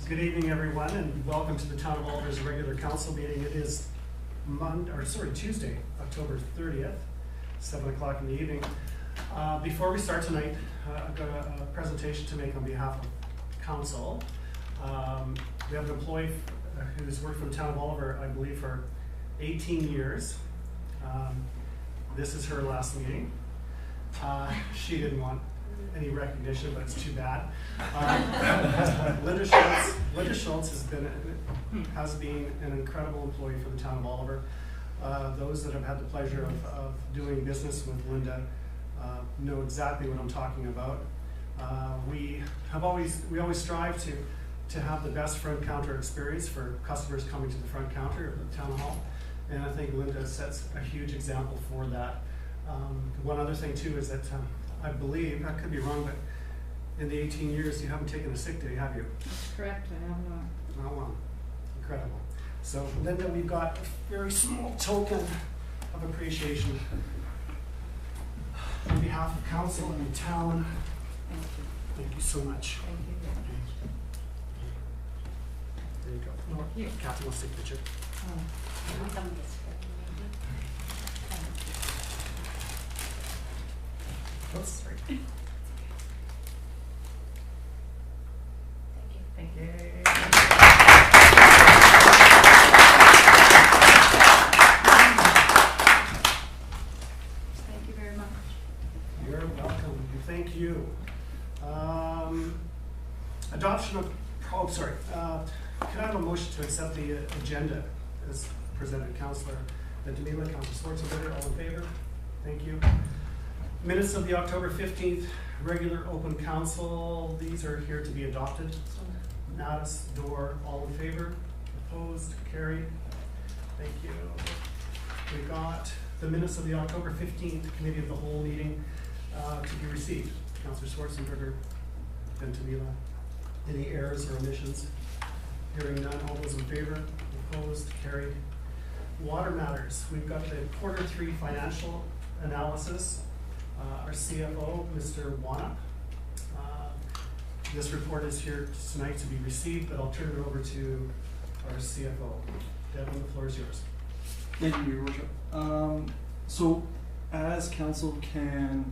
Good evening, everyone, and welcome to the Town of Oliver's regular council meeting. It is Tuesday, October 30th, 7 o'clock in the evening. Before we start tonight, I've got a presentation to make on behalf of council. We have an employee who's worked for the Town of Oliver, I believe, for 18 years. This is her last meeting. She didn't want any recognition, but it's too bad. Linda Schultz has been an incredible employee for the Town of Oliver. Those that have had the pleasure of doing business with Linda know exactly what I'm talking about. We always strive to have the best front counter experience for customers coming to the front counter of the town hall, and I think Linda sets a huge example for that. One other thing too is that I believe, I could be wrong, but in the 18 years you haven't taken a sick day, have you? That's correct, I have not. Oh, wow. Incredible. So Linda, we've got a very small token of appreciation on behalf of council and the town. Thank you. Thank you so much. Thank you very much. There you go. Thank you. Captain will take a picture. Oops, sorry. Thank you. Thank you very much. You're welcome. Thank you. Adoption of, can I have a motion to accept the agenda as presented? Councillor Demila, Councillor Schwarzenberger, all in favor? Thank you. Minutes of the October 15th regular open council. These are here to be adopted. Natus, Dorr, all in favor? Opposed? Carried. Thank you. We got the minutes of the October 15th committee of the whole meeting to be received. Councillor Schwarzenberger and Demila. Any errors or omissions? Hearing none, all those in favor? Opposed? Carried. Water matters. We've got the Q3 financial analysis. Our CFO, Mr. Wanup. This report is here tonight to be received, but I'll turn it over to our CFO. Devin, the floor is yours. Thank you, Your Worship. So, as council can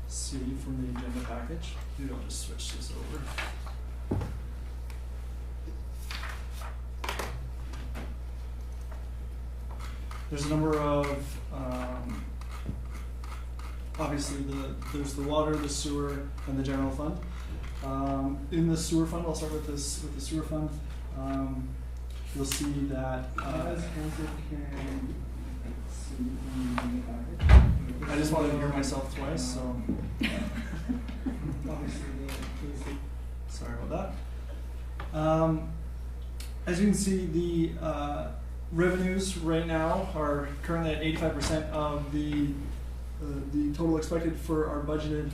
see from the agenda package, maybe I'll just switch this over. There's a number of, obviously there's the water, the sewer, and the general fund. In the sewer fund, I'll start with the sewer fund. You'll see that as council can see in the agenda package. I just wanted to hear myself twice, so obviously sorry about that. As you can see, the revenues right now are currently at 85% of the total expected for our budgeted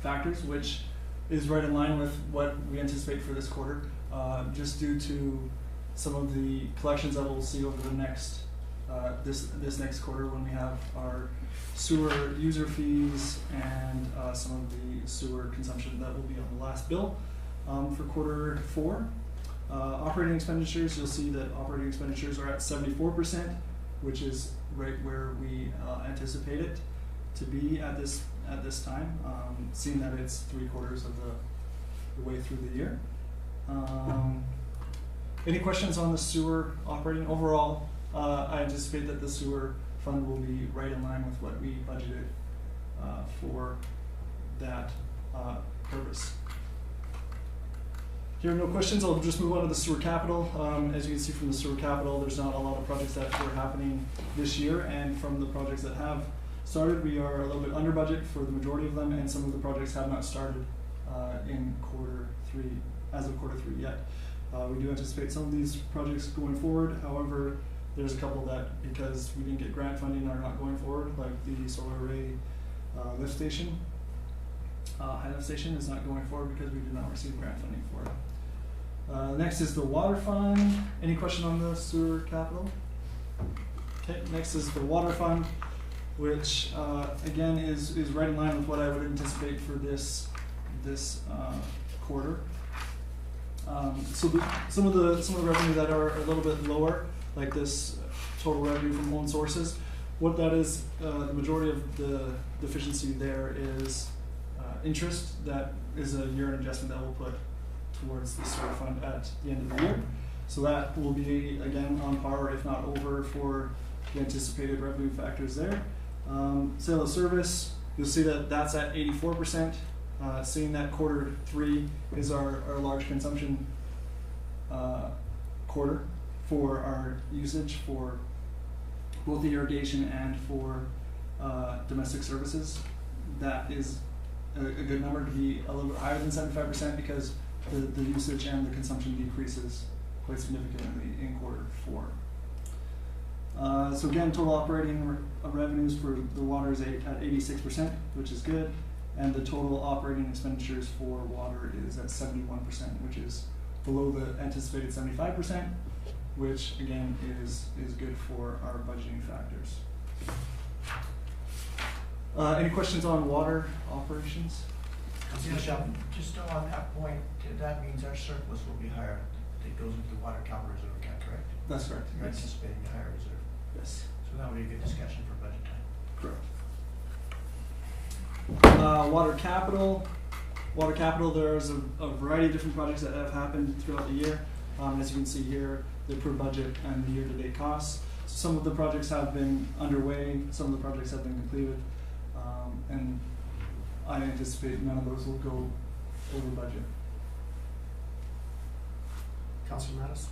factors, which is right in line with what we anticipate for this quarter, just due to some of the collections that we'll see over the next this next quarter when we have our sewer user fees and some of the sewer consumption that will be on the last bill for Q4. Operating expenditures, you'll see that operating expenditures are at 74%, which is right where we anticipate it to be at this time, seeing that it's 3/4 of the way through the year. Any questions on the sewer operating? Overall, I anticipate that the sewer fund will be right in line with what we budgeted for that purpose. Here are no questions. I'll just move on to the sewer capital. As you can see from the sewer capital, there's not a lot of projects that are happening this year, and from the projects that have started, we are a little bit under budget for the majority of them, and some of the projects have not started in Q3, as of Q3 yet. We do anticipate some of these projects going forward. However, there's a couple that, because we didn't get grant funding, are not going forward, like the solar array lift station. High lift station is not going forward because we did not receive grant funding for it. Next is the water fund. Any question on the sewer capital? Okay, next is the water fund, which again is right in line with what I would anticipate for this quarter. Some of the revenue that are a little bit lower, like this total revenue from own sources, what that is, the majority of the deficiency there is interest. That is a year-end adjustment that we'll put towards the sewer fund at the end of the year. So that will be, again, on par, if not over, for the anticipated revenue factors there. Sale of service, you'll see that that's at 84%. Seeing that Q3 is our large consumption quarter for our usage for both the irrigation and for domestic services. That is a good number to be a little bit higher than 75% because the usage and the consumption decreases quite significantly in Q4. So again, total operating revenues for the water is at 86%, which is good, and the total operating expenditures for water is at 71%, which is below the anticipated 75%, which again is good for our budgeting factors. Any questions on water operations? Councilor Yes, Sheldon? just on that point, that means our surplus will be higher. It goes into the water capital reserve account, correct? That's correct. You're Yes. anticipating a higher reserve. Yes. So that would be a good discussion for budget time. Correct. Water capital. Water capital, there's a variety of different projects that have happened throughout the year. As you can see here, the approved budget and the year-to-date costs. So some of the projects have been underway, some of the projects have been completed, and I anticipate none of those will go over budget. Councilor Mattis?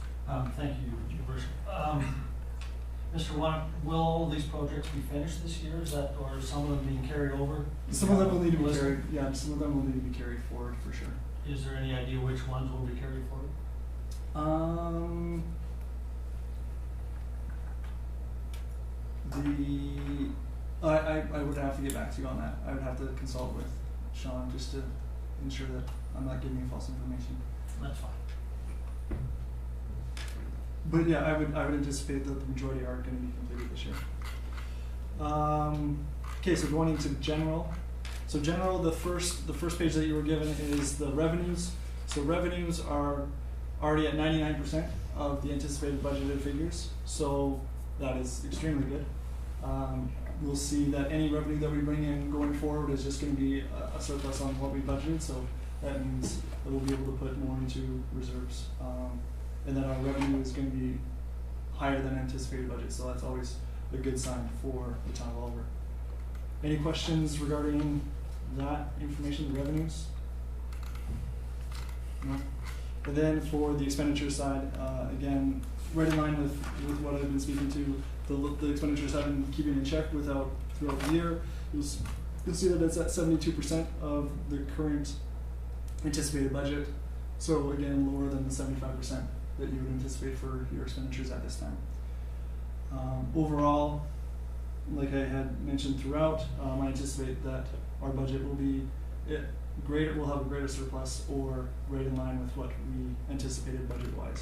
Thank you, Your Worship. Mr. Watt, will all these projects be finished this year? Is that, or some of them being carried over? Some of them will need to be List? carried, yeah, some of them will need to be carried forward for sure. Is there any idea which ones will be carried forward? I would have to get back to you on that. I would have to consult with Sean just to ensure that I'm not giving you false information. That's fine. But yeah, I would anticipate that the majority are going to be completed this year. Okay, so going into general. So general, the first page that you were given is the revenues. So revenues are already at 99% of the anticipated budgeted figures. So that is extremely good. We'll see that any revenue that we bring in going forward is just going to be a surplus on what we budgeted. So that means that we'll be able to put more into reserves. And then our revenue is going to be higher than anticipated budget, so that's always a good sign for the town of Oliver. Any questions regarding that information, the revenues? No? And then for the expenditure side, again, right in line with what I've been speaking to, the expenditures have been keeping in check throughout the year. You'll see that it's at 72% of the current anticipated budget. So again, lower than the 75% that you would anticipate for your expenditures at this time. Overall, like I had mentioned throughout, I anticipate that our budget will be greater. We'll have a greater surplus or right in line with what we anticipated budget-wise.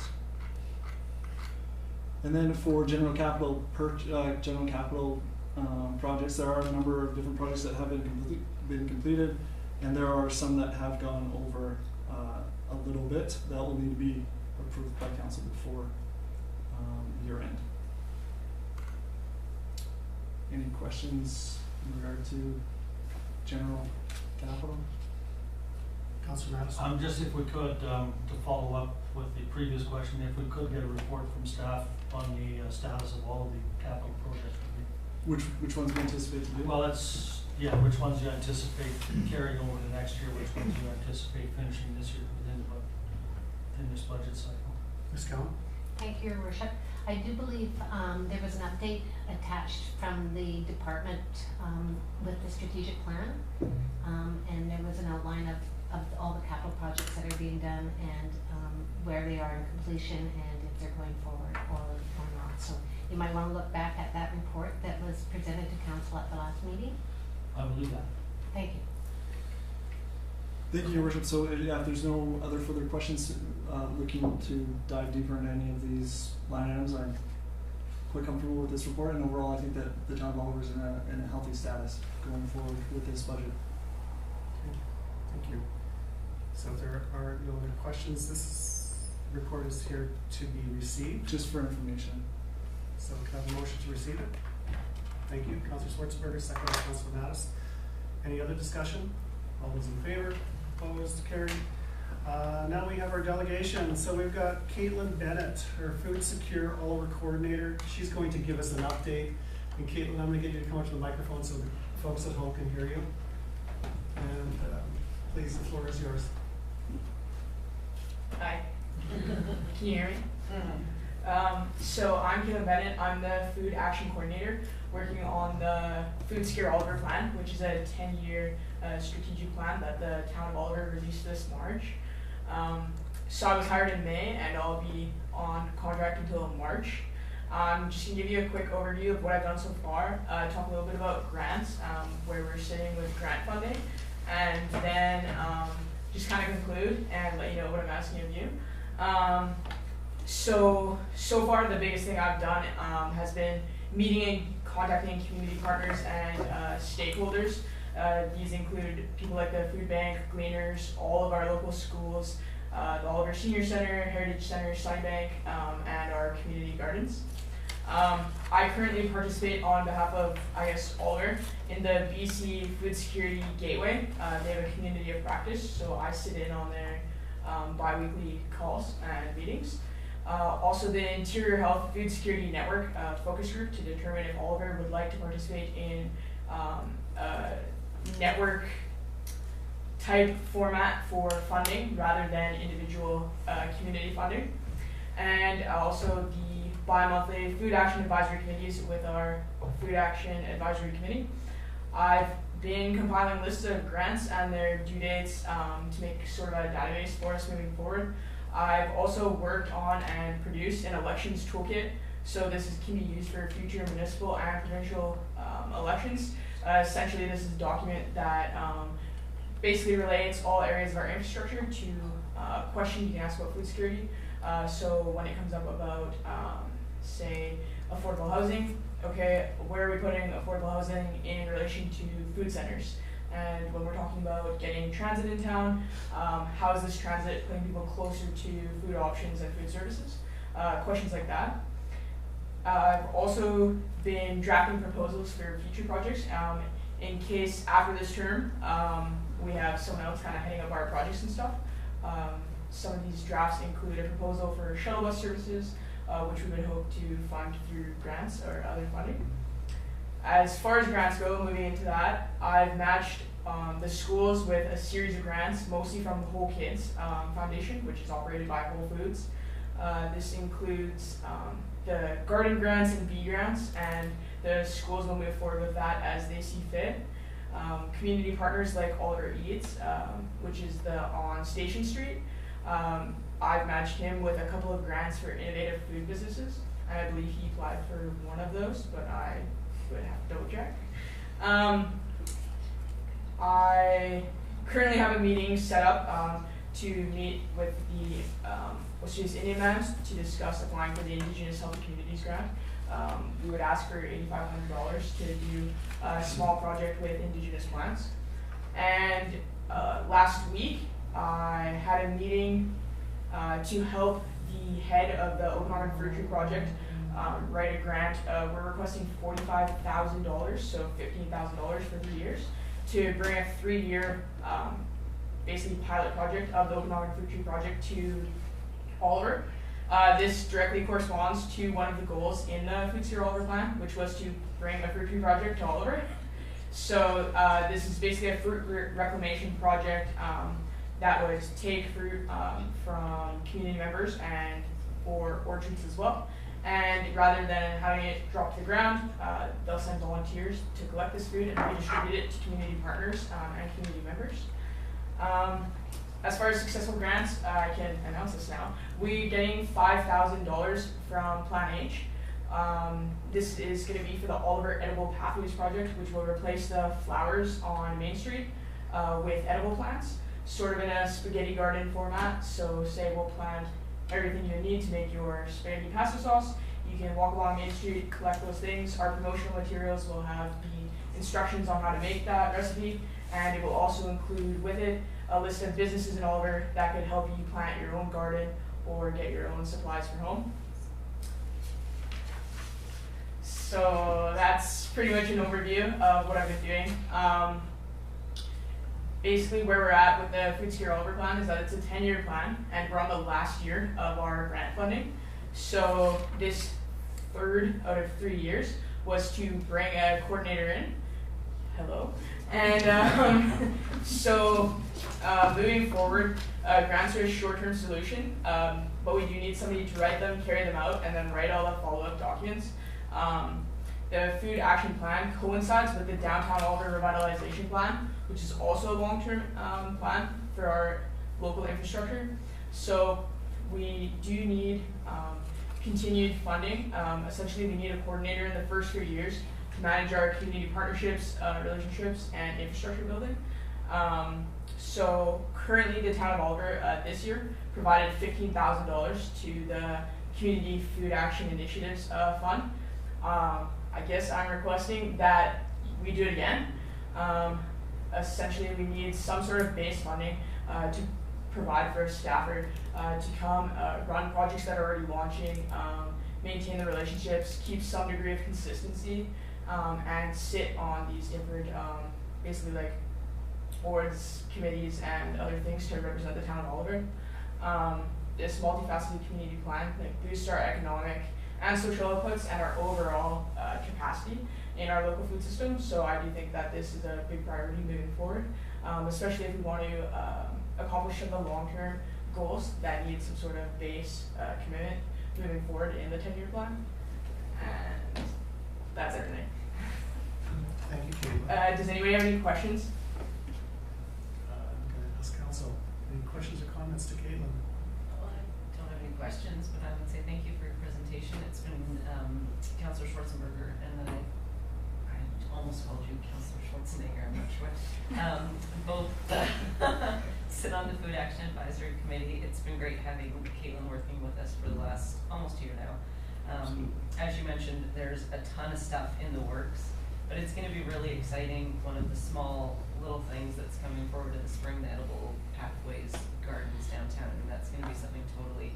And then for general capital projects, there are a number of different projects that have been completed, and there are some that have gone over a little bit that will need to be approved by council before year end. Any questions in regard to general capital? Councilor Mattis? Just if we could, to follow up with the previous question, if we could get a report from staff on the status of all of the capital projects. Which ones do you anticipate to do? Well, which ones you anticipate carrying over to next year, which ones you anticipate finishing this year within this budget cycle. Ms. Cowan? Thank you, Your Worship. I do believe there was an update attached from the department with the strategic plan, and there was an outline of all the capital projects that are being done and where they are in completion and if they're going forward or not. So you might want to look back at that report that was presented to council at the last meeting. I will do that. Thank you. Thank you, Your Worship. So yeah, if there's no other further questions, looking to dive deeper into any of these line items, I'm quite comfortable with this report, and overall I think that the town of Oliver is in a healthy status going forward with this budget. Okay. Thank you. So if there are no other questions, this report is here to be received. Just for information. So can I have a motion to receive it? Thank you, Councillor Schwarzenberger, second by Councillor Mattis. Any other discussion? All those in favor? Opposed? Carried. Now we have our delegation. So we've got Caitlin Bennett, our Food Secure Oliver Coordinator. She's going to give us an update. And Caitlin, I'm going to get you to come up to the microphone so the folks at home can hear you. And please, the floor is yours. Hi. Can you hear me? So I'm Caitlin Bennett. I'm the Food Action Coordinator working on the Food Secure Oliver Plan, which is a 10-year strategic plan that the town of Oliver released this March. So I was hired in May and I'll be on contract until March. I'm just going to give you a quick overview of what I've done so far, talk a little bit about grants, where we're sitting with grant funding, and then just kind of conclude and let you know what I'm asking of you. So far the biggest thing I've done has been meeting and contacting community partners and stakeholders. These include people like the food bank, Gleaners, all of our local schools, the Oliver Senior Center, Heritage Center, Sunnybank, and our community gardens. I currently participate on behalf of, Oliver in the BC Food Security Gateway. They have a community of practice, so I sit in on their bi-weekly calls and meetings. Also the Interior Health Food Security Network focus group to determine if Oliver would like to participate in network type format for funding rather than individual community funding. And also the bi-monthly Food Action Advisory Committees with our Food Action Advisory Committee. I've been compiling lists of grants and their due dates to make sort of a database for us moving forward. I've also worked on and produced an elections toolkit, so this can be used for future municipal and provincial elections. Essentially, this is a document that basically relates all areas of our infrastructure to questions you can ask about food security. So when it comes up about, say, affordable housing, okay, where are we putting affordable housing in relation to food centers? And when we're talking about getting transit in town, how is this transit putting people closer to food options and food services? Questions like that. I've also been drafting proposals for future projects in case after this term we have someone else kind of heading up our projects and stuff. Some of these drafts include a proposal for shuttle bus services, which we would hope to fund through grants or other funding. As far as grants go, moving into that, I've matched the schools with a series of grants, mostly from the Whole Kids Foundation, which is operated by Whole Foods. This includes the garden grants and bee grants, and the schools will move forward with that as they see fit. Community partners like Oliver Eats, which is on Station Street. I've matched him with a couple of grants for innovative food businesses, and I believe he applied for one of those, but I would have to double check. I currently have a meeting set up to meet with the West Indian Moms to discuss applying for the Indigenous Healthy Communities Grant. We would ask for $8,500 to do a small project with Indigenous plants. And last week, I had a meeting to help the head of the Okanagan Fruit Tree Project write a grant. We're requesting $45,000, so $15,000 for 3 years, to bring a 3-year basically pilot project of the Okanagan Fruit Tree Project to Oliver. This directly corresponds to one of the goals in the Food Secure Oliver Plan, which was to bring a fruit tree project to Oliver. So this is basically a fruit reclamation project that would take fruit from community members and for orchards as well. And rather than having it drop to the ground, they'll send volunteers to collect this food and redistribute it to community partners and community members. As far as successful grants, I can announce this now. We're getting $5,000 from Plan H. This is going to be for the Oliver Edible Pathways Project, which will replace the flowers on Main Street with edible plants, sort of in a spaghetti garden format. So say we'll plant everything you need to make your spaghetti pesto sauce. You can walk along Main Street, collect those things. Our promotional materials will have the instructions on how to make that recipe, and it will also include with it a list of businesses in Oliver that could help you plant your own garden or get your own supplies for home. So that's pretty much an overview of what I've been doing. Basically where we're at with the Food Secure Oliver plan is that it's a 10-year plan, and we're on the last year of our grant funding. So this third out of 3 years was to bring a coordinator in. Hello. And moving forward, grants are a short-term solution, but we do need somebody to write them, carry them out, and then write all the follow-up documents. The food action plan coincides with the downtown Oliver revitalization plan, which is also a long-term plan for our local infrastructure. So we do need continued funding. Essentially, we need a coordinator in the first 3 years to manage our community partnerships, relationships, and infrastructure building. So currently, the town of Oliver this year provided $15,000 to the Community Food Action Initiatives Fund. I guess I'm requesting that we do it again. Essentially, we need some sort of base funding to provide for a staffer to come run projects that are already launching, maintain the relationships, keep some degree of consistency, and sit on these different, basically like boards, committees, and other things to represent the town of Oliver. This multifaceted community plan boosts our economic and social outputs and our overall capacity in our local food system. So I do think that this is a big priority moving forward, especially if we want to accomplish some of the long-term goals that need some sort of base commitment moving forward in the 10-year plan. And that's everything. Thank you, Caitlin. Does anybody have any questions? I'm going to ask council. Any questions or comments to Caitlin? Well, I don't have any questions, but I would say thank you for your presentation. It's been Councillor Schwarzenberger, and then I almost called you Councillor Schwarzenegger, I'm not sure. Both sit on the Food Action Advisory Committee. It's been great having Caitlin working with us for the last almost year now. As you mentioned, there's a ton of stuff in the works, but it's going to be really exciting. One of the small little things that's coming forward in the spring, the edible pathways gardens downtown, and that's going to be something totally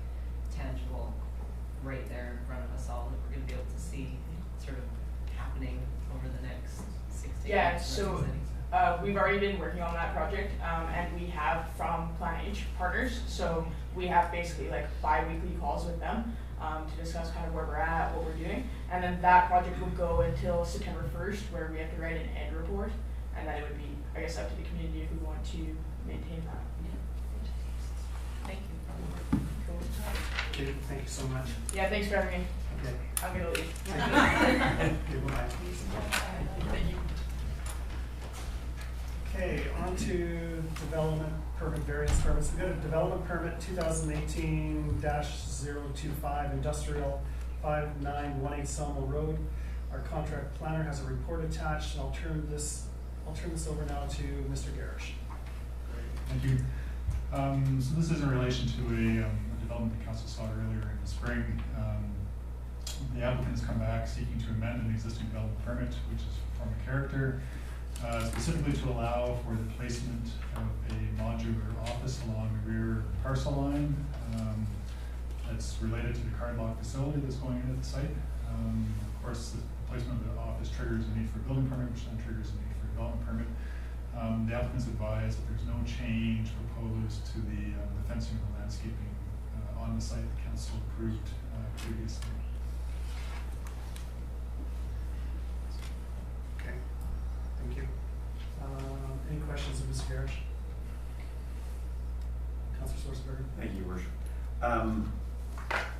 tangible right there in front of us all that we're going to be able to see sort of happening over the next 6 to 8 Yeah, months. so we've already been working on that project, and we have from Plan H partners, so we have basically like bi-weekly calls with them to discuss kind of where we're at, what we're doing, and then that project will go until September 1st, where we have to write an end report, and then it would be, I guess, up to the community if we want to maintain that. Thank you. Cool. Okay, thank you so much. Yeah, thanks for having me. Okay. I'm gonna leave. Thank you. Okay, bye-bye. Thank you. Okay, on to development permit variance permits. We've got a development permit 2018-025 industrial 5918 Sawmill Road. Our contract planner has a report attached, and I'll turn this over now to Mr. Garish. Thank you. So this is in relation to a development the council saw earlier in the spring. The applicant has come back seeking to amend an existing development permit, which is form of character, specifically to allow for the placement of a modular office along the rear parcel line that's related to the card lock facility that's going into the site. Of course, the placement of the office triggers a need for a building permit, which then triggers a need for a development permit. The applicants advise that there's no change proposed to the fencing and the landscaping on the site the council approved previously. Okay, thank you. Any questions of Mr. Garish? Councilor Schwarzenberger? Thank you, Your Worship.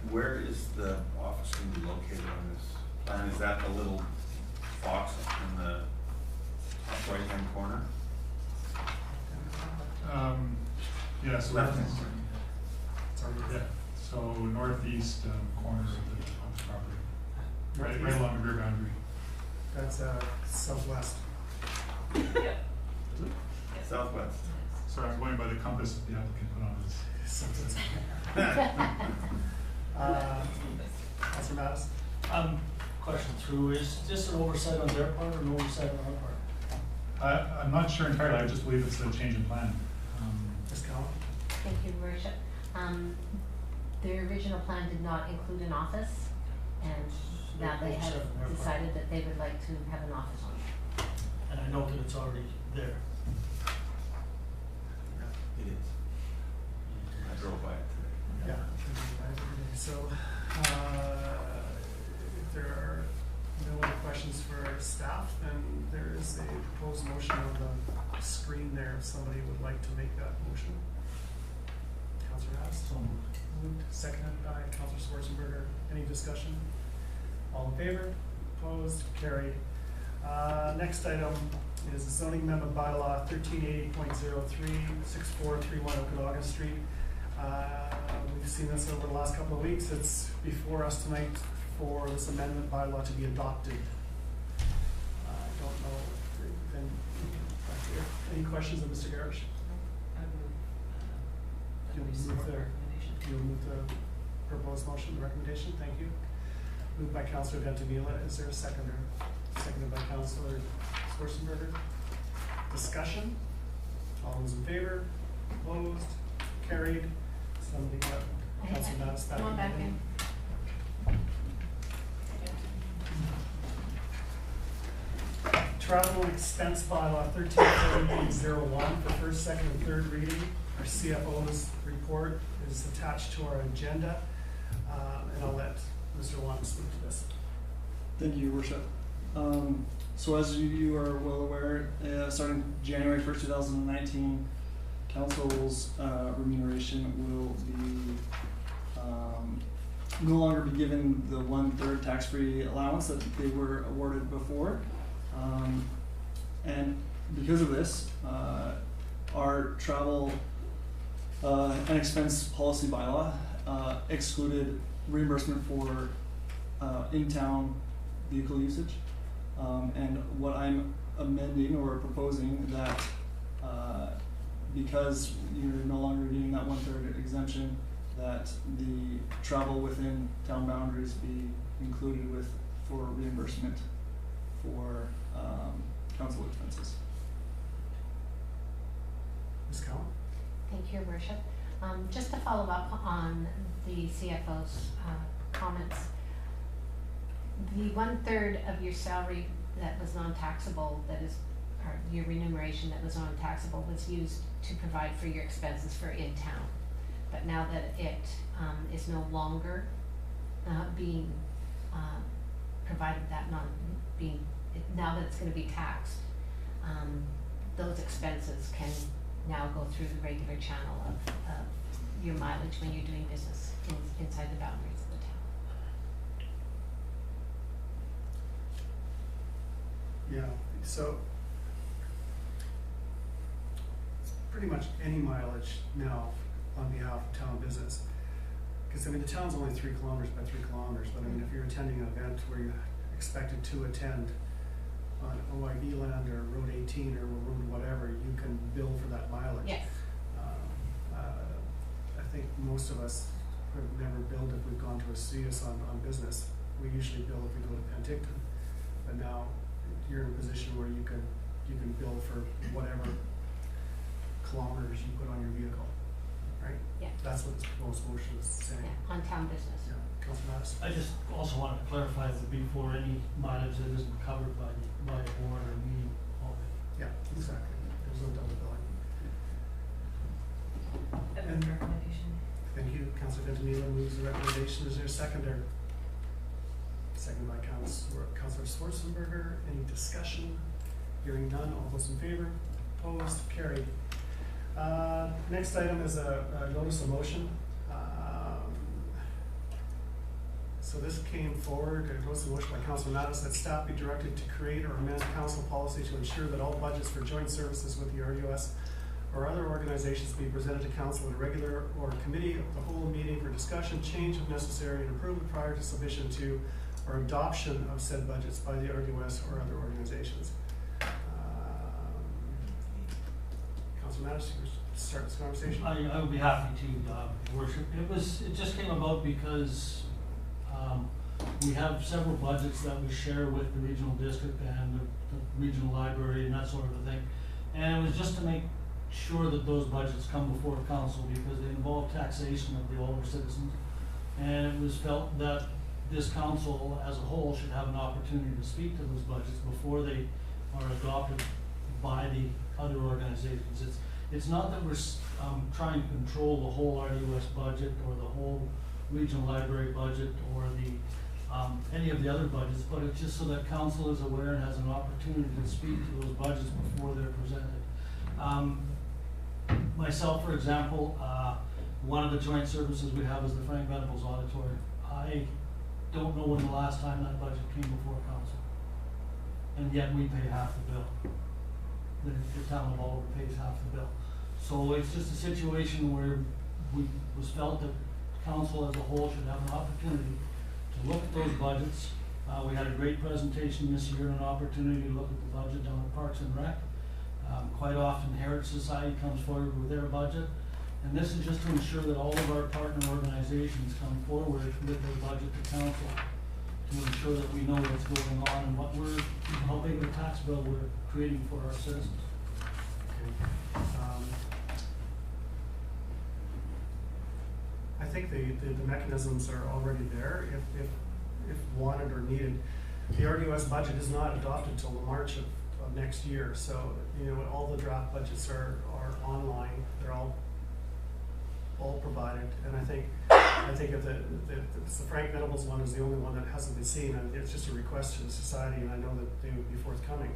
Where is the office going to be located on this plan? Is that the little box in the top right-hand corner? Yeah, so Left. yeah, so northeast corner of the property, right along the rear boundary. That's southwest. Southwest. Sorry, I'm going by the compass that the applicant put on his. Councilor Mattis? Question through, is this an oversight on their part or an oversight on our part? I'm not sure entirely, I just believe it's a change in plan. Ms. Collins? Thank you, Your Worship. their original plan did not include an office, and now they have decided that they would like to have an office on it. And I know that it's already there. It is. I drove by it today. Yeah. So, if there are no other questions for our staff, then there is a proposed motion on the screen there, if somebody would like to make that motion. Councillor Haas? So moved. Moved, seconded by Councillor Schwarzenberger. Any discussion? All in favor? Opposed? Carried. Next item is the zoning amendment bylaw 1380.03, 6431 Okanagan Street. We've seen this over the last couple of weeks. It's before us tonight for this amendment bylaw to be adopted. I don't know if there have been any questions of Mr. Garish? I move, that You'll we move support the there. recommendation. You'll move the proposed motion, recommendation, thank you. Moved by Councillor Ventimiglia, is there a seconder? Seconded by Councillor Schwarzenberger. Discussion? All those in favor? Opposed? Carried? Somebody got Councillor Mattis back. Come on back in. Travel and expense bylaw 1330.01 for first, second, and third reading. Our CFO's report is attached to our agenda, and I'll let Mr. Wong speak to this. Thank you, Your Worship. So as you are well aware, starting January 1st, 2019, Council's remuneration will be no longer be given the 1/3 tax-free allowance that they were awarded before. And because of this, our travel and expense policy bylaw excluded reimbursement for in-town vehicle usage. And what I'm amending or proposing that because you're no longer getting that 1/3 exemption, that the travel within town boundaries be included with for reimbursement for council expenses. Ms. Cowan? Thank you, Your Worship. Just to follow up on the CFO's comments, the 1/3 of your salary that was non-taxable, that is, or your remuneration that was non-taxable, was used to provide for your expenses for in-town. But now that it is no longer being provided, that now that it's going to be taxed, those expenses can now go through the regular channel of your mileage when you're doing business inside the boundaries of the town. Yeah, so it's pretty much any mileage now on behalf of town business. Because I mean, the town's only 3 kilometers by 3 kilometers, but I mean, if you're attending an event where you're expected to attend on OIV land or Road 18 or Road whatever, you can bill for that mileage. Yes. I think most of us have never billed if we've gone to a CS on business. We usually bill if we go to Penticton, but now you're in a position where you can bill for whatever kilometers you put on your vehicle, right? Yeah. That's what this proposed motion is saying. Yeah, on town business. Yeah, Councilor Mattis? I just also wanted to clarify that before any mileage that isn't covered by a board or meeting already. Yeah, exactly. There's no double billing. I move the recommendation. Thank you. Councilor Ventimiglia moves the recommendation. Is there a seconder? Second by Councilor Schwarzenberger. Any discussion? Hearing none. All those in favor? Opposed? Carried. Next item is a notice of motion. So this came forward, a notice of motion by Councilor Mattis that staff be directed to create or amend council policy to ensure that all budgets for joint services with the RUS or other organizations be presented to council at a regular or committee of the whole meeting for discussion, change if necessary, and approval prior to submission to or adoption of said budgets by the RUS or other organizations. Councilor Mattis, you start this conversation. I would be happy to, Worship. It just came about because we have several budgets that we share with the regional district and the regional library and that sort of a thing. And it was just to make sure that those budgets come before council because they involve taxation of the older citizens. And it was felt that this council as a whole should have an opportunity to speak to those budgets before they are adopted by the other organizations. It's not that we're trying to control the whole RUS budget or the whole regional library budget or the any of the other budgets, but it's just so that council is aware and has an opportunity to speak to those budgets before they're presented. Myself, for example, one of the joint services we have is the Frank Venables Auditorium. I don't know when the last time that budget came before council, and yet we pay half the bill. The town of Oliver pays half the bill. So it's just a situation where we was felt that council as a whole should have an opportunity to look at those budgets. We had a great presentation this year, an opportunity to look at the budget down at Parks and Rec. Quite often Heritage Society comes forward with their budget, and this is just to ensure that all of our partner organizations come forward with their budget to council to ensure that we know what's going on and how big of a tax bill we're creating for our citizens. Okay. I think the mechanisms are already there if wanted or needed. The RDOS budget is not adopted until March of next year, so you know all the draft budgets are online. They're all provided, and I think if the Frank Venables one is the only one that hasn't been seen, and it's just a request to the society, and I know that they would be forthcoming.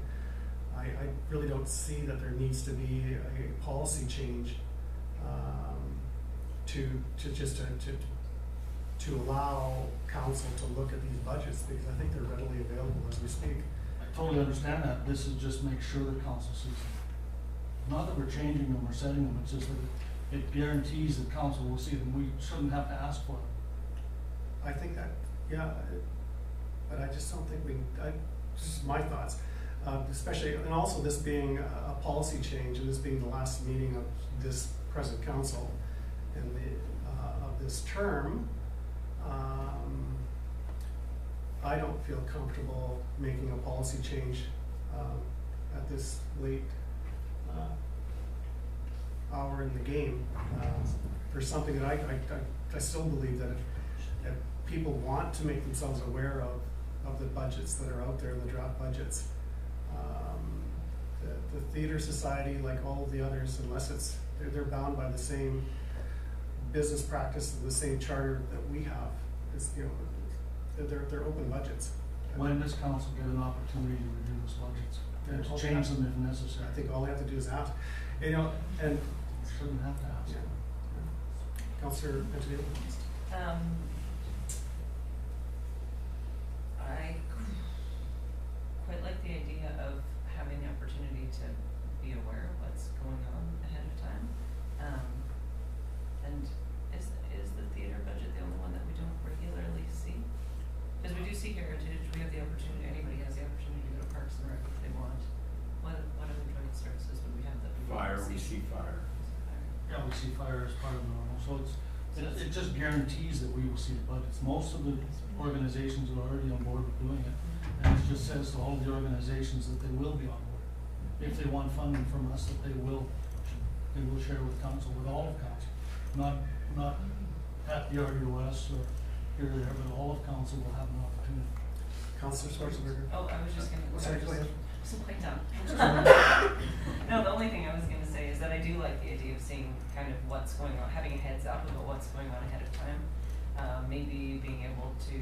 I really don't see that there needs to be a policy change to allow council to look at these budgets, because I think they're readily available as we speak. I totally understand that. This is just make sure that council sees them. Not that we're changing them or setting them, it's just that it guarantees that council will see them. We shouldn't have to ask for them. I think that, yeah, but I just don't think just my thoughts, especially, and also this being a policy change, and this being the last meeting of this present council and of this term, I don't feel comfortable making a policy change at this late hour in the game for something that I still believe that if people want to make themselves aware of the budgets that are out there, the draft budgets, the Theater Society, like all of the others, unless they're bound by the same business practice, the same charter that we have, is, you know, they're open budgets. When does council get an opportunity to review those budgets and to change them if necessary? I think all they have to do is ask, you know, and shouldn't have to ask. yeah. Councillor Antonio. I quite like the idea of having the opportunity to be aware of what's going on ahead of time. And is the theater budget the only one that we don't regularly see? Because we do see Heritage, we have the opportunity, anybody has the opportunity to go to Parks and Rec if they want. What other joint services would we have that we don't Fire, see? we see fire. Yeah, we see fire as part of the normal, so it just guarantees that we will see the budgets. Most of the organizations are already on board with doing it, and it just says to all the organizations that they will be on board. If they want funding from us, that they will share with council, with all of council, not at the RUS or here or there, but all of council will have an opportunity. Councillor Schwarzenberger. Oh, I was just gonna. Sorry, go ahead. So quite done. No, the only thing I was gonna say is that I do like the idea of seeing kind of what's going on, having a heads up about what's going on ahead of time. Maybe being able to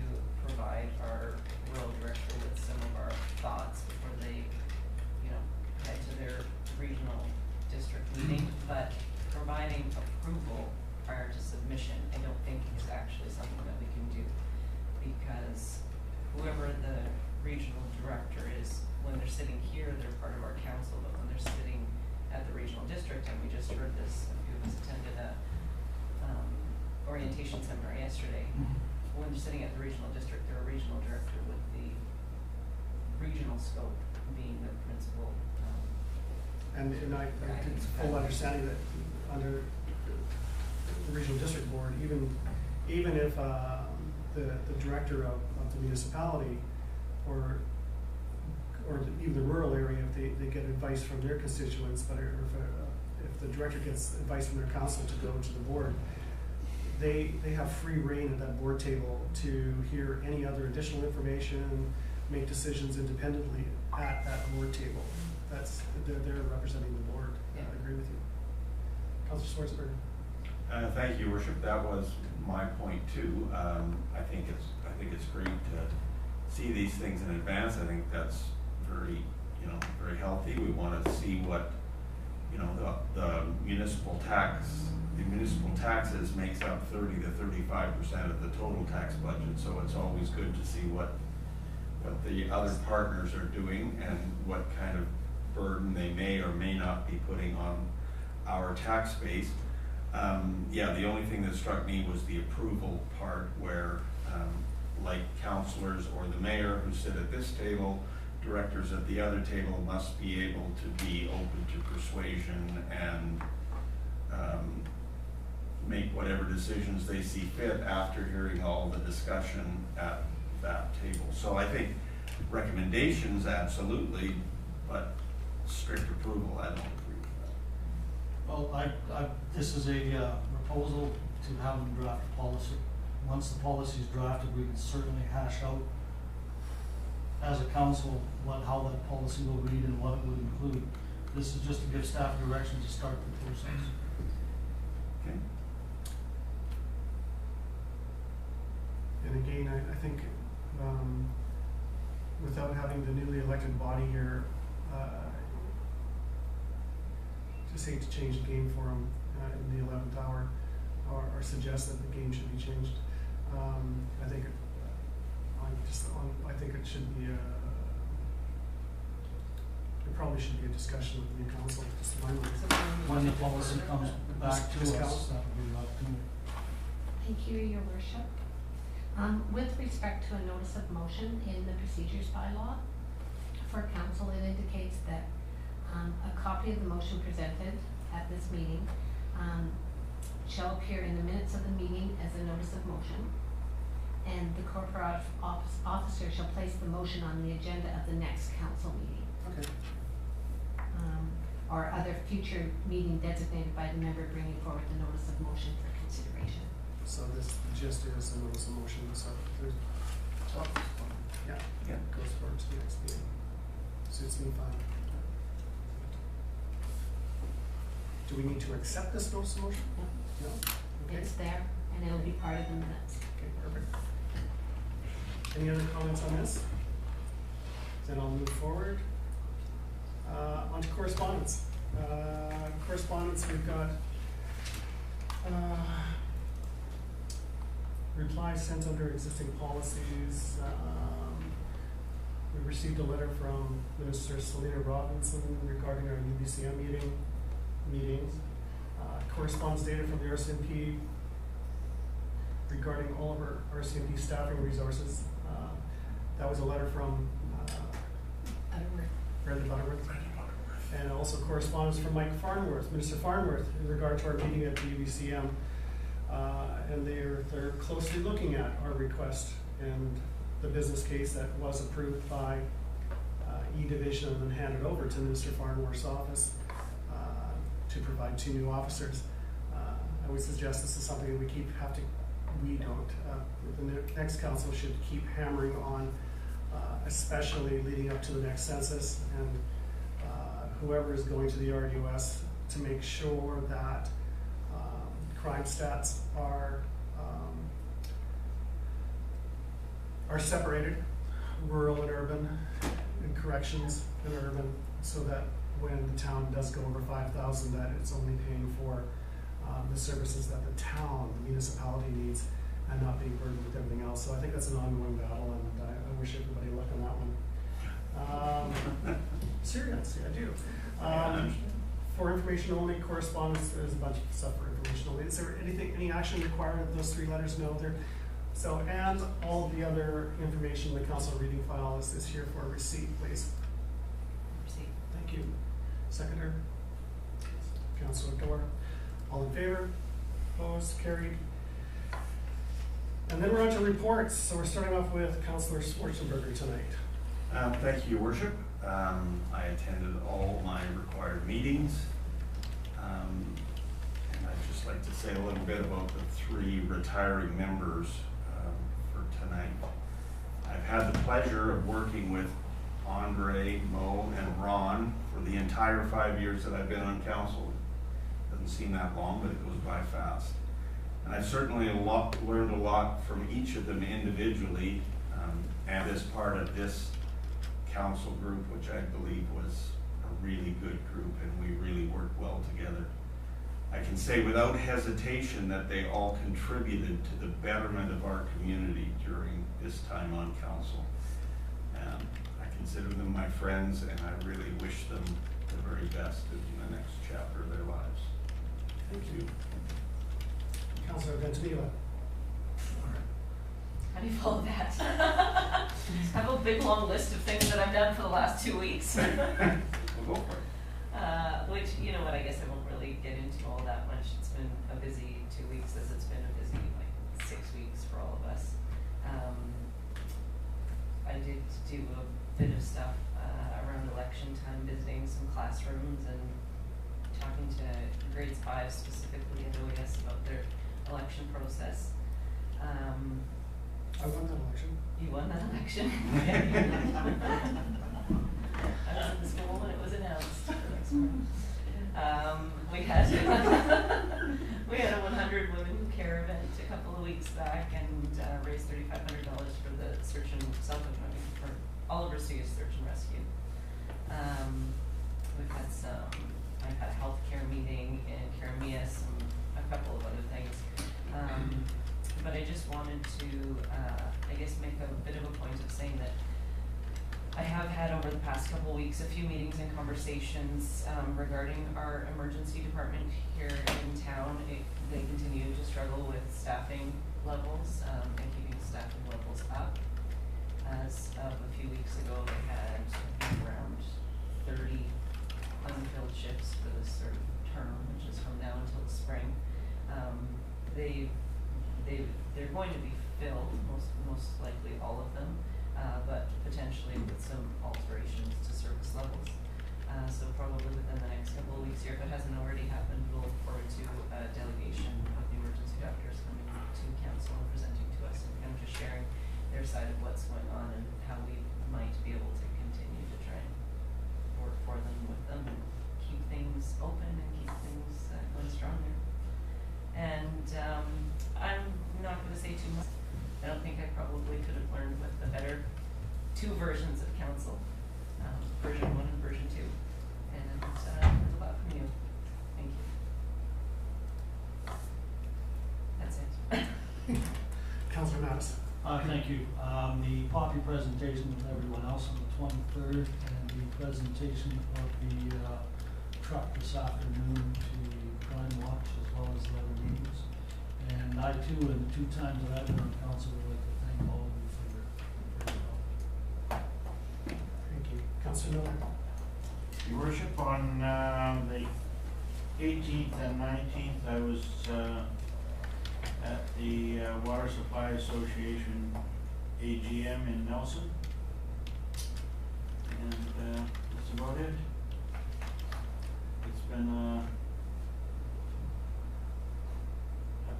provide our rural director with some of our thoughts before they, you know, head to their regional district meeting. But providing approval prior to submission, I don't think is actually something that we can do, because whoever the regional director is, when they're sitting here, they're part of our council, but when they're sitting at the regional district, and we just heard this, a few of us attended a orientation seminar yesterday. When they're sitting at the regional district, they're a regional director with the regional scope being the principal. And I think it's full understanding that under the regional district board, even if the director of the municipality or even the rural area, if they get advice from their constituents, but if the director gets advice from their council to go to the board, they have free reign at that board table to hear any other additional information, make decisions independently at that board table. They're representing the board. Yeah. I agree with you. Councilor Schwarzenberger. Thank you, Worship. That was my point too. I think it's great to see these things in advance. I think that's very, very healthy. We want to see what, the municipal taxes makes up 30 to 35% of the total tax budget. So it's always good to see what the other partners are doing and what kind of burden they may or may not be putting on our tax base. The only thing that struck me was the approval part where, like councilors or the mayor who sit at this table, directors at the other table must be able to be open to persuasion and make whatever decisions they see fit after hearing all the discussion at that table. So I think recommendations, absolutely, but strict approval, I don't agree with that. Well, this is a proposal to have them draft a policy. Once the policy is drafted, we can certainly hash out as a council how that policy will read and what it would include. This is just to give staff direction to start the process. Okay. And again, I think without having the newly elected body here, just hate to change the game for them in the 11th hour or suggest that the game should be changed. I think it should be there probably should be a discussion with the new council, just to my mind. When the policy comes back to Discount. us, that would be the opportunity. Thank you, Your Worship. With respect to a notice of motion in the procedures bylaw for council, it indicates that a copy of the motion presented at this meeting shall appear in the minutes of the meeting as a notice of motion, and the corporate officer shall place the motion on the agenda of the next council meeting. Okay. Or other future meeting designated by the member bringing forward the notice of motion for consideration. So this just is a notice of motion, so there's, Yeah. goes forward to the next meeting. Suits me fine. Do we need to accept this notice of motion? No? Okay. It's there, and it'll be part of the minutes. Okay, perfect. Any other comments on this? Then I'll move forward. On to correspondence. Correspondence, we've got replies sent under existing policies. We received a letter from Minister Selena Robinson regarding our UBCM meetings. Corresponds data from the RCMP regarding all of our RCMP staffing resources. That was a letter from Brenda Butterworth. And also correspondence from Mike Farnworth, Minister Farnworth, in regard to our meeting at the UBCM. And they're closely looking at our request and the business case that was approved by E-Division and then handed over to Minister Farnworth's office to provide 2 new officers. I would suggest this is something that the next council should keep hammering on, especially leading up to the next census, and whoever is going to the RUS to make sure that crime stats are separated, rural and urban, and corrections and urban, so that when the town does go over 5,000, that it's only paying for the services that the town, the municipality needs, and not being burdened with everything else. So I think that's an ongoing battle, and I wish everybody luck on that one. Seriously, I do. For information only, correspondence, there's a bunch of stuff for information only. Is there any action required of those 3 letters? No, so, and all of the other information in the council reading file is here for receipt, please. Receipt. Thank you. Seconder? Councilor Dorr. All in favor? Opposed? Carried. And then we're on to reports. So we're starting off with Councilor Schwarzenberger tonight. Thank you, Your Worship. I attended all my required meetings. And I'd just like to say a little bit about the 3 retiring members for tonight. I've had the pleasure of working with Andre, Mo, and Ron for the entire 5 years that I've been on council. Doesn't seem that long, but it goes by fast. And I've certainly learned a lot from each of them individually, and as part of this council group, which I believe was a really good group, and we really worked well together. I can say without hesitation that they all contributed to the betterment of our community during this time on council. And I consider them my friends, and I really wish them the very best in the next chapter of their lives. Thank you. Councillor Ventimiglia. How do you follow that? I have a big long list of things that I've done for the last 2 weeks. We'll go for it. Which, you know what, I guess I won't really get into all that much. It's been a busy 2 weeks, as it's been a busy, 6 weeks for all of us. I did do a bit of stuff around election time, visiting some classrooms and talking to grades 5 specifically at OES about their election process. I won that election. You won that election. I was in school when it was announced. We had a 100 Women Who Care event a couple of weeks back and raised $3,500 for the search and for Oliver Sears Search and Rescue. We've had I've had a healthcare meeting in Karamia, a couple of other things. But I just wanted to, I guess, make a bit of a point of saying that I have had over the past couple of weeks a few meetings and conversations regarding our emergency department here in town. They continue to struggle with staffing levels and keeping staffing levels up. As of a few weeks ago, they had around 30 unfilled shifts for this sort of term, which is from now until the spring. They're going to be filled, most likely all of them, but potentially with some alterations to service levels. So probably within the next couple of weeks here, if it hasn't already happened, we'll look forward to a delegation of the emergency doctors coming to council and presenting to us and kind of just sharing their side of what's going on and how we might be able to continue to try and work for them, with them, and keep things open and keep things going strong there. And I'm not going to say too much. I don't think I probably could have learned with the better 2 versions of council, version 1 and version 2. And learned a lot from you. Thank you. That's it. Councillor Madison. Thank you. The Poppy presentation with everyone else on the 23rd, and the presentation of the truck this afternoon to Crime Watch, as well as the other meetings. And I too, in the 2 times that I've been on council, would like to thank all of you for your help. Thank you. Councillor Miller. Your Worship, on the 18th and 19th, I was at the Water Supply Association AGM in Nelson, and that's about it. It's been a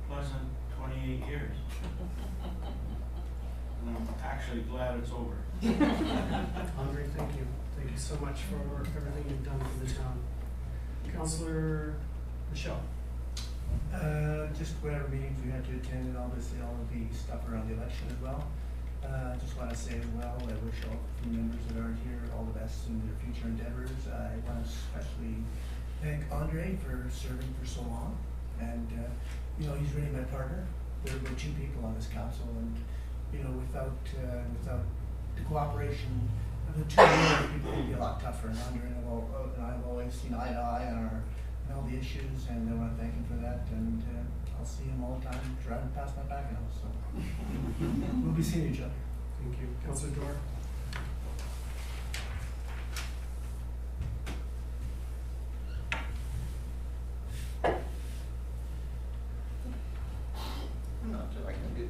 pleasant 28 years, and I'm actually glad it's over. Andre, thank you. Thank you so much for everything you've done for the town. Councillor Michelle. Just whatever meetings we had to attend, and obviously all of the stuff around the election as well. Just want to say as well, I wish all the members that aren't here all the best in their future endeavors. I want to especially thank Andre for serving for so long, and you know, he's really my partner. There are 2 people on this council, and you know, without the cooperation of the 2 other people, it would be a lot tougher. And Andre and I've always seen eye to eye on all the issues, and I want to thank him for that. And I'll see him all the time driving past my back house. So we'll be seeing each other. Thank you. Councillor Dorr. I'm not sure I can do.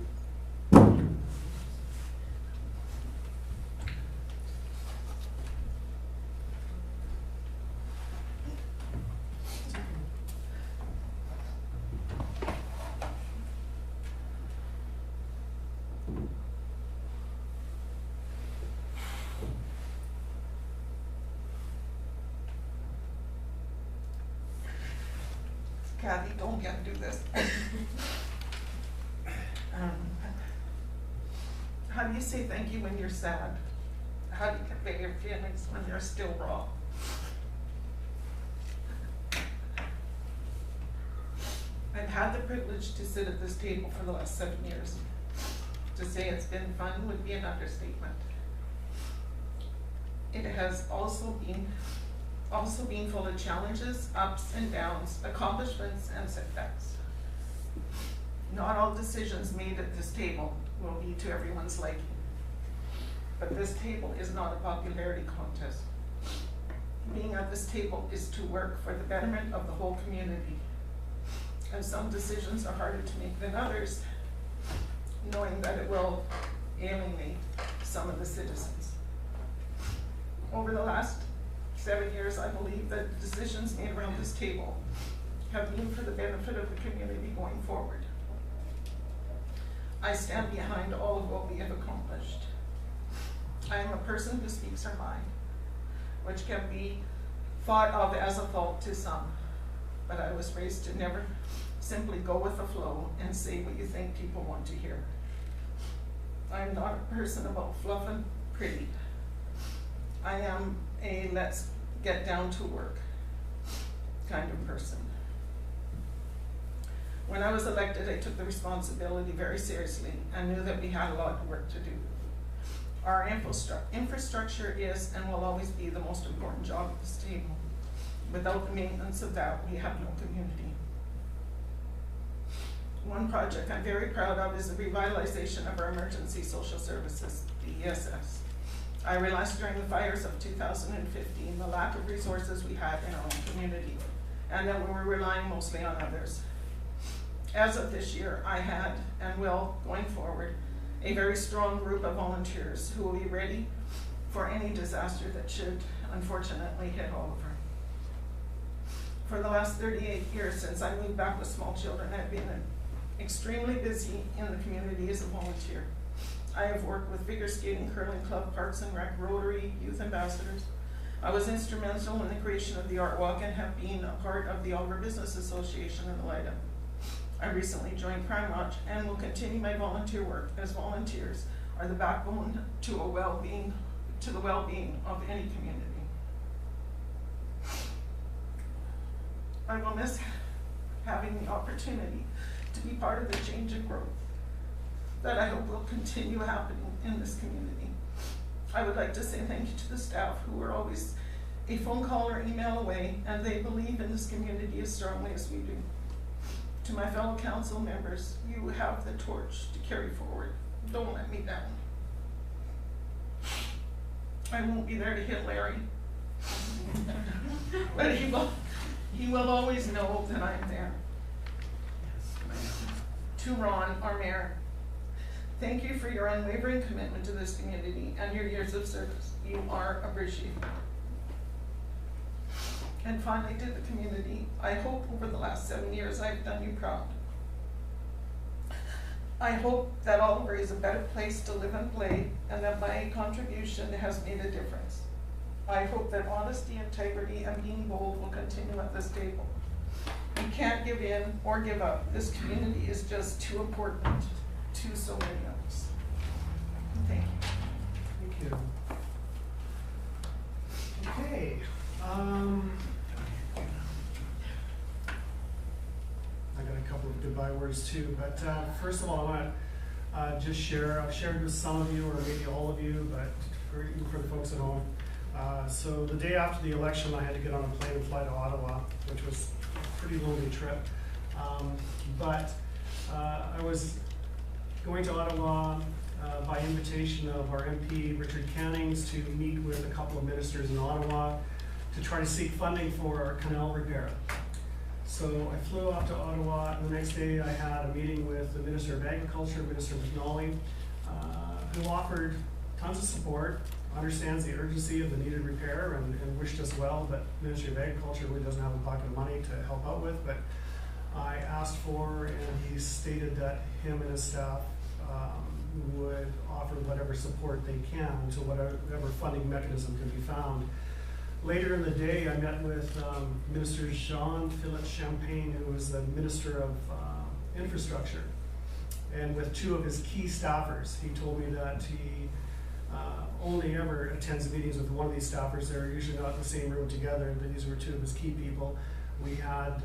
Kathy, don't get to do this. How do you say thank you when you're sad? How do you convey your feelings when they're still raw? I've had the privilege to sit at this table for the last 7 years. To say it's been fun would be an understatement. It has also been full of challenges, ups and downs, accomplishments and setbacks. Not all decisions made at this table will be to everyone's liking. But this table is not a popularity contest. Being at this table is to work for the betterment of the whole community. And some decisions are harder to make than others, knowing that it will alienate some of the citizens. Over the last 7 years, I believe that the decisions made around this table have been for the benefit of the community going forward. I stand behind all of what we have accomplished. I am a person who speaks her mind, which can be thought of as a fault to some, but I was raised to never simply go with the flow and say what you think people want to hear. I'm not a person about fluff and pretty. I am a let's get down to work kind of person. When I was elected, I took the responsibility very seriously and knew that we had a lot of work to do. Our infrastructure is and will always be the most important job at this table. Without the maintenance of that, we have no community. One project I'm very proud of is the revitalization of our emergency social services, the ESS. I realized during the fires of 2015 the lack of resources we had in our own community, and that we were relying mostly on others. As of this year, I had, and will, going forward, a very strong group of volunteers who will be ready for any disaster that should, unfortunately, hit Oliver. For the last 38 years since I moved back with small children, I've been extremely busy in the community as a volunteer. I have worked with figure skating, curling club, Parks and Rec, Rotary, Youth Ambassadors. I was instrumental in the creation of the Art Walk and have been a part of the Oliver Business Association in Elida. I recently joined Crime Watch and will continue my volunteer work, as volunteers are the backbone to the well-being of any community. I will miss having the opportunity to be part of the change and growth that I hope will continue happening in this community. I would like to say thank you to the staff who are always a phone call or email away, and they believe in this community as strongly as we do. To my fellow council members, you have the torch to carry forward. Don't let me down. I won't be there to hit Larry, but he will always know that I'm there. To Ron, our mayor, thank you for your unwavering commitment to this community and your years of service. You are appreciated. And finally, to the community, I hope over the last 7 years I've done you proud. I hope that Oliver is a better place to live and play, and that my contribution has made a difference. I hope that honesty, integrity, and being bold will continue at this table. We can't give in or give up. This community is just too important to so many of us. Thank you. Thank you. Okay. I got a couple of goodbye words too, but first of all, I want to just share. I've shared with some of you, or maybe all of you, but for the folks at home. So the day after the election, I had to get on a plane and fly to Ottawa, which was a pretty lonely trip. But I was going to Ottawa by invitation of our MP, Richard Cannings, to meet with a couple of ministers in Ottawa to try to seek funding for our canal repair. So I flew off to Ottawa, and the next day I had a meeting with the Minister of Agriculture, Minister McNally, who offered tons of support, understands the urgency of the needed repair, and wished us well, but Ministry of Agriculture really doesn't have a bucket of money to help out with. But I asked for, and he stated that him and his staff would offer whatever support they can to whatever funding mechanism can be found. Later in the day, I met with Minister Jean-Philippe Champagne, who is the Minister of Infrastructure, and with two of his key staffers. He told me that he only ever attends meetings with one of these staffers. They're usually not in the same room together, but these were two of his key people. We had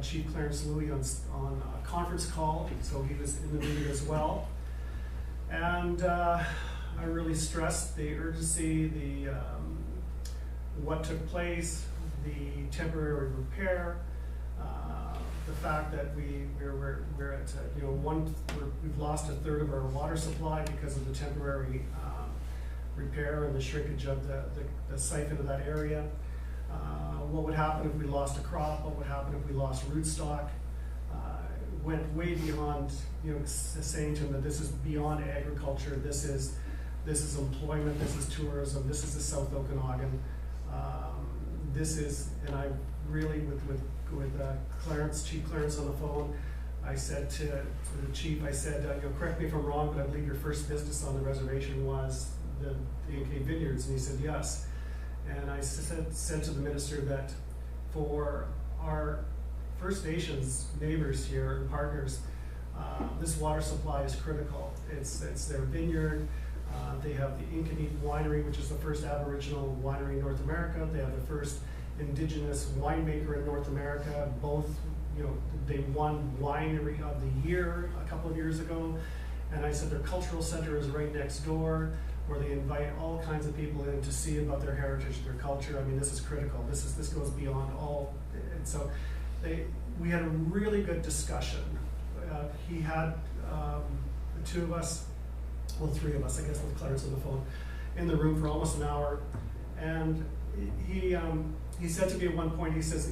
Chief Clarence Louis on a conference call, so he was in the meeting as well. And I really stressed the urgency, what took place, the temporary repair, the fact that we're at we've lost a third of our water supply because of the temporary repair and the shrinkage of the siphon of that area. What would happen if we lost a crop? What would happen if we lost rootstock? Went way beyond, saying to them that this is beyond agriculture. This is employment. This is tourism. This is the South Okanagan. This is, and I really with Clarence, Chief Clarence on the phone, I said to the chief, I said, correct me if I'm wrong, but I believe your first business on the reservation was the A&K Vineyards, and he said yes. And I said to the minister that for our First Nations neighbors here and partners, this water supply is critical. It's their vineyard. They have the Inconneat Winery, which is the first Aboriginal winery in North America. They have the first Indigenous winemaker in North America. Both, they won Winery of the Year a couple of years ago. And I said their cultural center is right next door, where they invite all kinds of people in to see about their heritage, their culture. I mean, this is critical. This goes beyond all. And so we had a really good discussion. He had the two of us, well, three of us, I guess, with Clarence on the phone, in the room for almost an hour. And he said to me at one point, he says,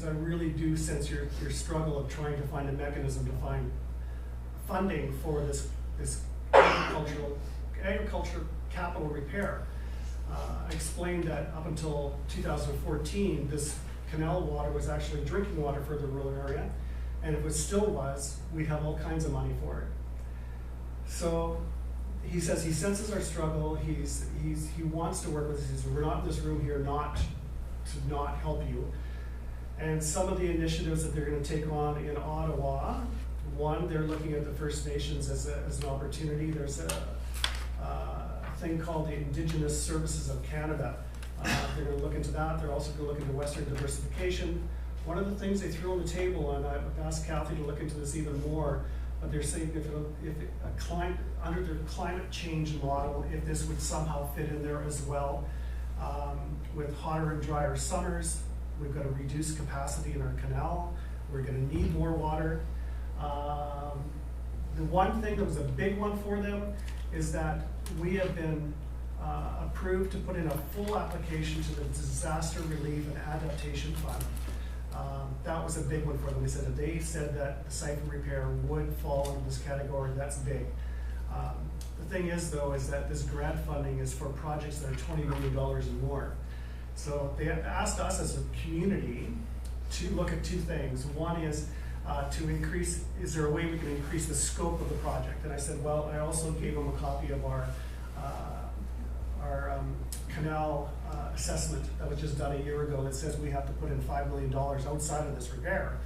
I really do sense your struggle of trying to find a mechanism to find funding for this agriculture capital repair. I explained that up until 2014, this canal water was actually drinking water for the rural area, and if it still was, we'd have all kinds of money for it. So he says he senses our struggle. He wants to work with us. He says, we're not in this room here to not help you. And some of the initiatives that they're going to take on in Ottawa, one, they're looking at the First Nations as an opportunity. There's a thing called the Indigenous Services of Canada. They're going to look into that. They're also going to look into Western diversification. One of the things they threw on the table, and I've asked Kathy to look into this even more, but they're saying under their climate change model, if this would somehow fit in there as well. With hotter and drier summers, we've got to reduce capacity in our canal. We're going to need more water. The one thing that was a big one for them is that we have been approved to put in a full application to the Disaster Relief and Adaptation Fund. That was a big one for them. They said that the siphon repair would fall into this category. That's big. The thing is, though, is that this grant funding is for projects that are $20 million and more. So they have asked us as a community to look at two things. One is to increase, is there a way we can increase the scope of the project? And I said, well, I also gave them a copy of our canal assessment that was just done a year ago that says we have to put in $5 million outside of this repair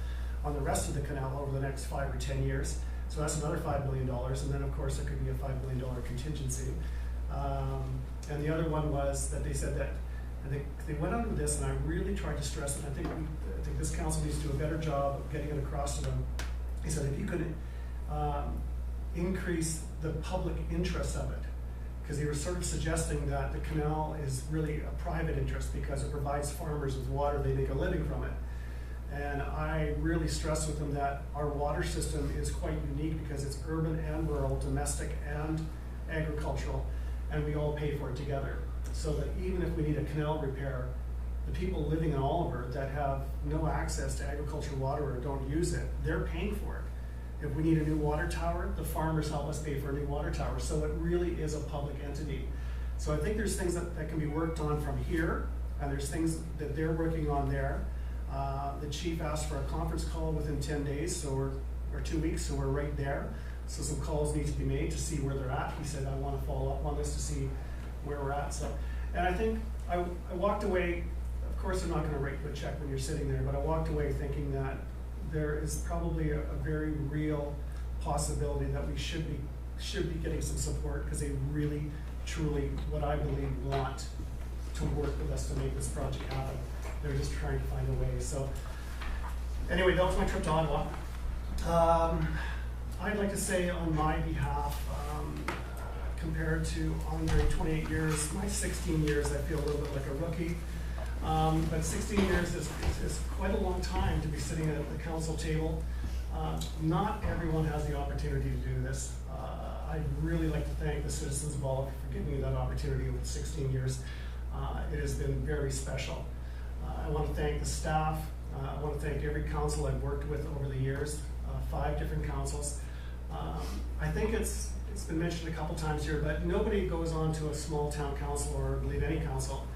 on the rest of the canal over the next 5 or 10 years. So that's another $5 million, and then of course there could be a $5 million contingency. And the other one was that they said that, and they went under this, and I really tried to stress it. I think this council needs to do a better job of getting it across to them. He said if you could increase the public interest of it, because they were sort of suggesting that the canal is really a private interest because it provides farmers with water, they make a living from it. And I really stress with them that our water system is quite unique because it's urban and rural, domestic and agricultural, and we all pay for it together. So that even if we need a canal repair, the people living in Oliver that have no access to agricultural water or don't use it, they're paying for it. If we need a new water tower, the farmers help us pay for a new water tower. So it really is a public entity. So I think there's things that can be worked on from here, and there's things that they're working on there. The chief asked for a conference call within 10 days, or 2 weeks, so we're right there. So some calls need to be made to see where they're at. He said, I want to follow up on this to see where we're at. So, and I think I walked away, of course they're not going to write you a check when you're sitting there, but I walked away thinking that there is probably a very real possibility that we should be getting some support, because they really, truly, what I believe, want to work with us to make this project happen. They're just trying to find a way. So anyway, that was my trip to Ottawa. I'd like to say on my behalf, compared to Andre 28 years, my 16 years, I feel a little bit like a rookie. But 16 years is quite a long time to be sitting at the council table. Not everyone has the opportunity to do this. I'd really like to thank the citizens of Oliver for giving me that opportunity with 16 years. It has been very special. I want to thank the staff. I want to thank every council I've worked with over the years, 5 different councils. I think it's been mentioned a couple times here, but nobody goes on to a small town council, or I believe any council,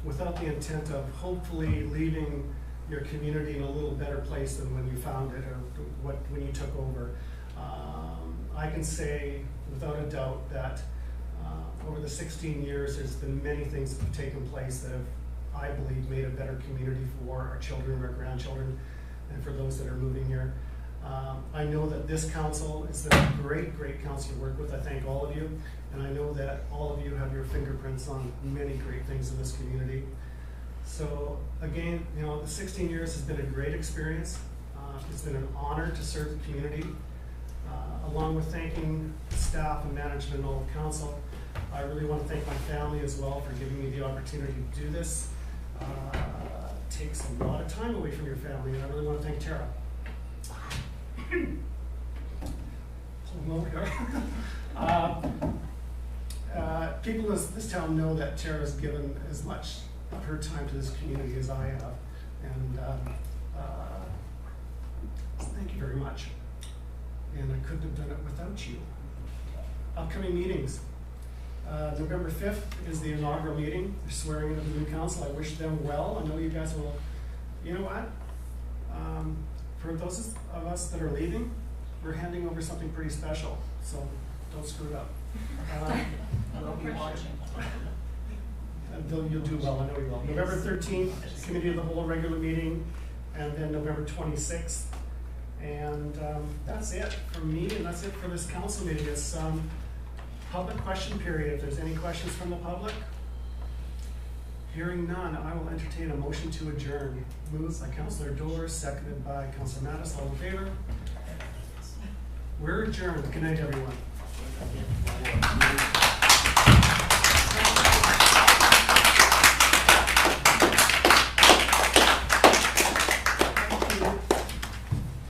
without the intent of hopefully leaving your community in a little better place than when you found it, or when you took over. I can say without a doubt that over the 16 years, there's been many things that have taken place that have, I believe, made a better community for our children and our grandchildren, and for those that are moving here. I know that this council is a great, great council to work with. I thank all of you, and I know that all of you have your fingerprints on many great things in this community. So again, you know, the 16 years has been a great experience. It's been an honor to serve the community. Along with thanking staff and management and all of council, I really want to thank my family as well for giving me the opportunity to do this. It takes a lot of time away from your family, and I really want to thank Tara. People in this town know that Tara has given as much of her time to this community as I have, and thank you very much. And I couldn't have done it without you. Upcoming meetings. November 5th is the inaugural meeting. They're swearing in of the new council. I wish them well. I know you guys will. You know what? For those of us that are leaving, we're handing over something pretty special. So don't screw it up. I'll be watching. You'll do well. I know you will. November 13th, Committee of the Whole regular meeting, and then November 26th. And that's it for me, and that's it for this council meeting. It's public question period. If there's any questions from the public, hearing none, I will entertain a motion to adjourn. Moved by Councillor Dorr, seconded by Councillor Mattis. All in favor? We're adjourned. Good night, everyone.